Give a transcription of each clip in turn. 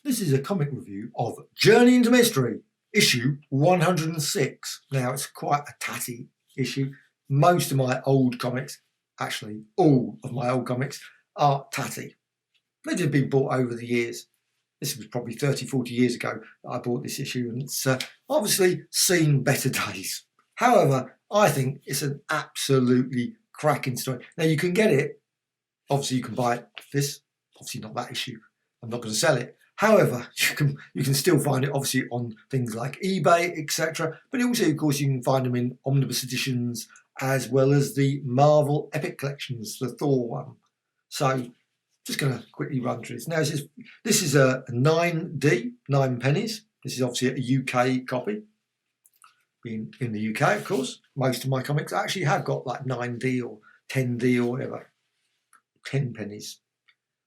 This is a comic review of Journey into Mystery, issue 106. Now, it's quite a tatty issue. Most of my old comics, actually all of my old comics, are tatty. They've just been bought over the years. This was probably 30, 40 years ago that I bought this issue, and it's obviously seen better days. However, I think it's an absolutely cracking story. Now, you can get it. Obviously, you can buy this. Obviously, not that issue. I'm not going to sell it. However, you can still find it obviously on things like eBay, etc. But also, of course, you can find them in omnibus editions as well as the Marvel Epic Collections, the Thor one. So, just going to quickly run through this. Now, this is a 9D, 9 pennies. This is obviously a UK copy. Being in the UK, of course, most of my comics actually have got like 9D or 10D or whatever. 10 pennies.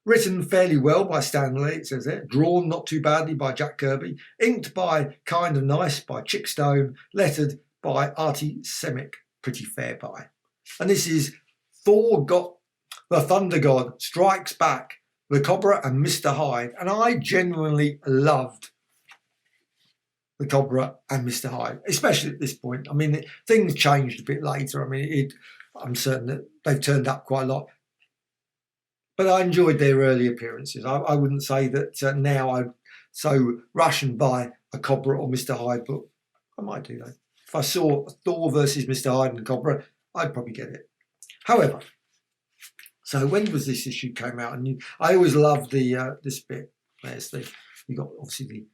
Written fairly well by Stan Lee, it says there. Drawn not too badly by Jack Kirby. Inked by Kind of Nice by Chic. Lettered by Artie Semick, pretty fair by. And this is Thor got the Thunder God Strikes Back, the Cobra and Mr. Hyde. And I genuinely loved the Cobra and Mr. Hyde, especially at this point. I mean, things changed a bit later. I mean, I'm certain that they've turned up quite a lot. But I enjoyed their early appearances. I wouldn't say that now I'd so rush and buy a Cobra or Mr. Hyde book. I might do that. If I saw Thor versus Mr. Hyde and Cobra, I'd probably get it. However, so when was this issue came out? And I always loved the this bit. There's you got obviously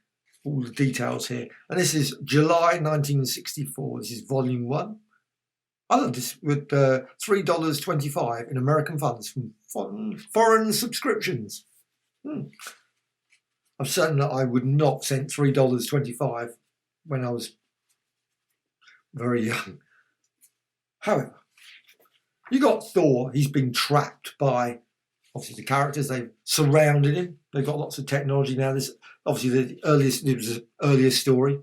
all the details here. And this is July 1964. This is volume 1. I love this with $3.25 in American funds from foreign subscriptions. I'm certain that I would not send $3.25 when I was very young. However, you got Thor. He's been trapped by obviously the characters. They've surrounded him. They've got lots of technology now. This obviously it was the earliest story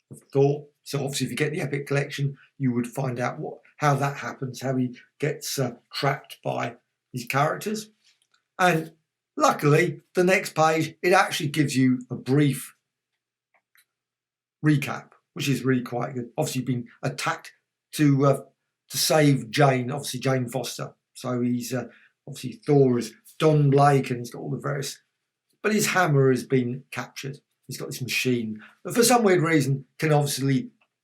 of Thor. So obviously, if you get the Epic Collection, you would find out how that happens, how he gets trapped by these characters. And luckily, the next page, it actually gives you a brief recap, which is really quite good. Obviously, being attacked to save Jane, obviously Jane Foster. So he's obviously Thor is Don Blake, and he's got all the various, but his hammer has been captured. He's got this machine that for some weird reason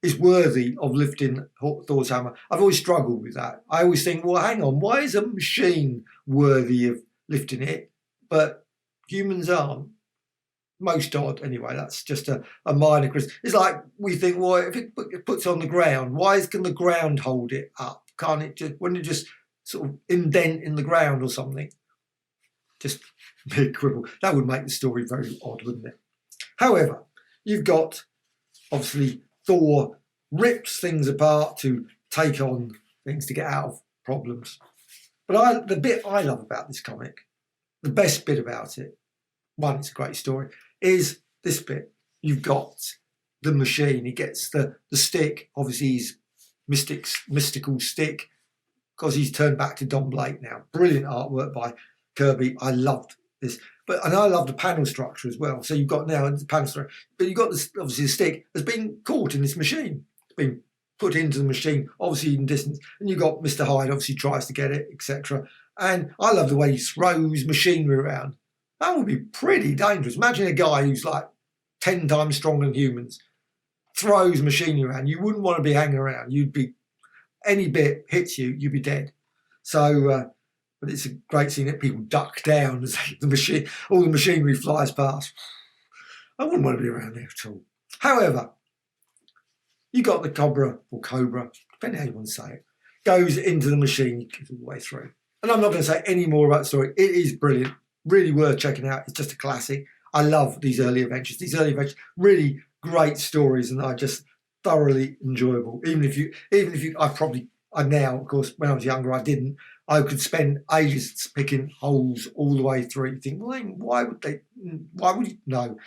is worthy of lifting Thor's hammer. I've always struggled with that. I always think, well, hang on, why is a machine worthy of lifting it, but humans aren't? Most odd, anyway. That's just a minor criticism. It's like we think, well, if it puts it on the ground, why can the ground hold it up? Wouldn't it just sort of indent in the ground or something? Just a big quibble. That would make the story very odd, wouldn't it? However, you've got, obviously, Thor rips things apart to take on things to get out of problems. But the bit I love about this comic, the best bit about it, one, it's a great story, is this bit. You've got the machine. He gets the stick, obviously his mystical stick, because he's turned back to Don Blake now. Brilliant artwork by Kirby. I loved this. And I love the panel structure as well. So you've got now the panel structure, but you've got this, obviously the stick has been caught in this machine. It's been put into the machine, obviously in distance. And you've got Mr. Hyde, obviously tries to get it, etc. And I love the way he throws machinery around. That would be pretty dangerous. Imagine a guy who's like 10 times stronger than humans, throws machinery around. You wouldn't want to be hanging around. Any bit hits you, you'd be dead. So, but it's a great scene that people duck down as all the machinery flies past. I wouldn't want to be around there at all. However, you got the Cobra, depending how you want to say it, goes into the machine, gets all the way through. And I'm not going to say any more about the story. It is brilliant, really worth checking out. It's just a classic. I love these early adventures. Really great stories, and are just thoroughly enjoyable. Even if you, I now, of course, when I was younger, I could spend ages picking holes all the way through. You think, well, why would you know?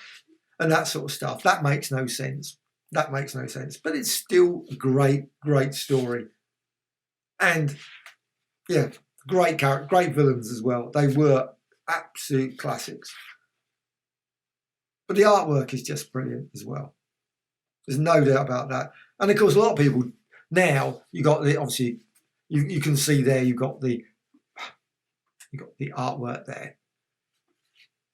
And that sort of stuff. That makes no sense. But it's still a great, great story. And yeah, great character, great villains as well. They were absolute classics. But the artwork is just brilliant as well. There's no doubt about that. And of course, a lot of people now, you got the, obviously, you can see there, you've got the artwork there.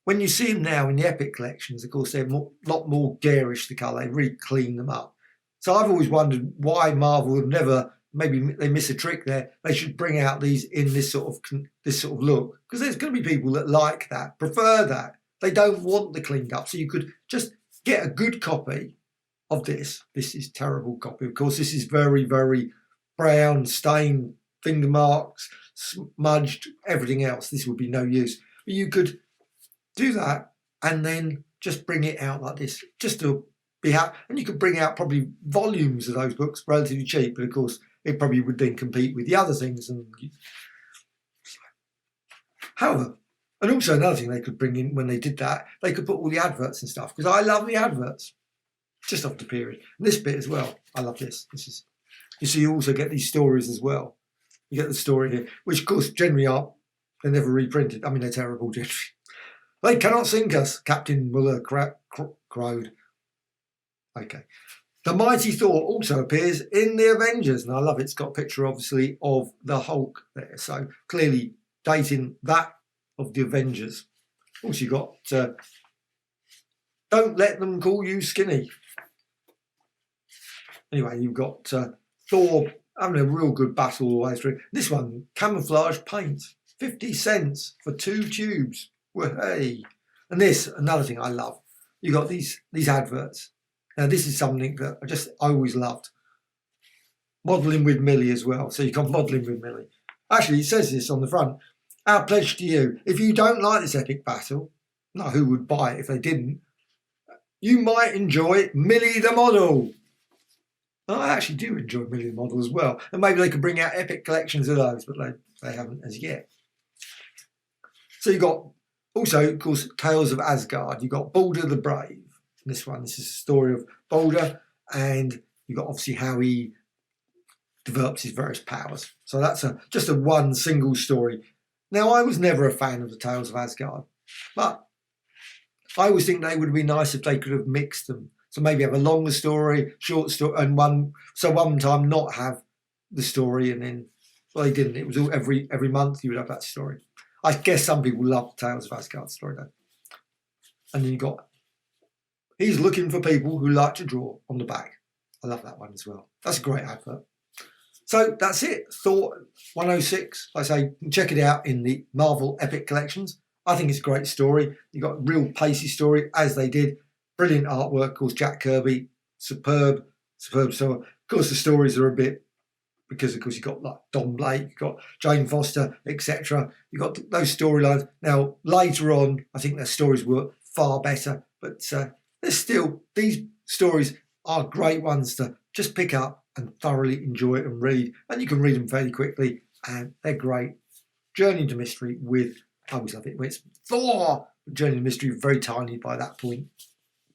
When you see them now in the Epic collections, of course, they're a lot more garish, the colour. They really clean them up. So I've always wondered why Marvel have never, maybe they miss a trick there. They should bring out these in this sort of look, because there's going to be people that like that, prefer that. They don't want the cleaned up. So you could just get a good copy of this. This is terrible copy. Of course, this is very, very brown, stained, finger marks, smudged, everything else. This would be no use. But you could do that and then just bring it out like this, just to be happy. And you could bring out probably volumes of those books relatively cheap, but of course it probably would then compete with the other things. And however, and also another thing they could bring in when they did that, they could put all the adverts and stuff, because I love the adverts just off the period. And this bit as well, I love this. This is, you see, you also get these stories as well. You get the story here, which of course generally are, they're never reprinted. I mean, they're terrible generally. They cannot sink us, Captain Muller crowed. Okay. The Mighty Thor also appears in the Avengers, and I love it. It's got a picture, obviously, of the Hulk there. So clearly dating that of the Avengers. Also, you got Don't Let Them Call You Skinny. Anyway, you've got Thor having a real good battle all the way through. This one, camouflage paint, 50 cents for 2 tubes. Well, hey. And this, another thing I love, you got these adverts. Now, this is something that I always loved. Modelling with Millie as well. So you got modelling with Millie. Actually, it says this on the front. Our pledge to you, if you don't like this epic battle, not who would buy it if they didn't, you might enjoy Millie the model. Well, I actually do enjoy Millie the model as well. And maybe they could bring out epic collections of those, but they haven't as yet. So you got also, of course, Tales of Asgard. You've got Boulder the Brave. This is a story of Boulder, and you've got obviously how he develops his various powers. So that's just a one single story. Now, I was never a fan of the Tales of Asgard, but I always think they would be nice if they could have mixed them. So maybe have a longer story, short story, and one time not have the story, and then, well, they didn't. It was all every month you would have that story. I guess some people love the Tales of Asgard story though. And then you got, he's looking for people who like to draw on the back. I love that one as well. That's a great advert. So that's it. Thor 106. Like I say, check it out in the Marvel Epic Collections. I think it's a great story. You got a real pacey story, as they did. Brilliant artwork, of course, Jack Kirby. Superb story. Of course, the stories are a bit, because of course you've got like Don Blake, you've got Jane Foster, etc. You've got those storylines. Now, later on, I think their stories were far better, but there's still, these stories are great ones to just pick up and thoroughly enjoy it and read. And you can read them fairly quickly, and they're great. Journey into Mystery with, I always love it, when it's Thor. Journey into Mystery, very tiny by that point.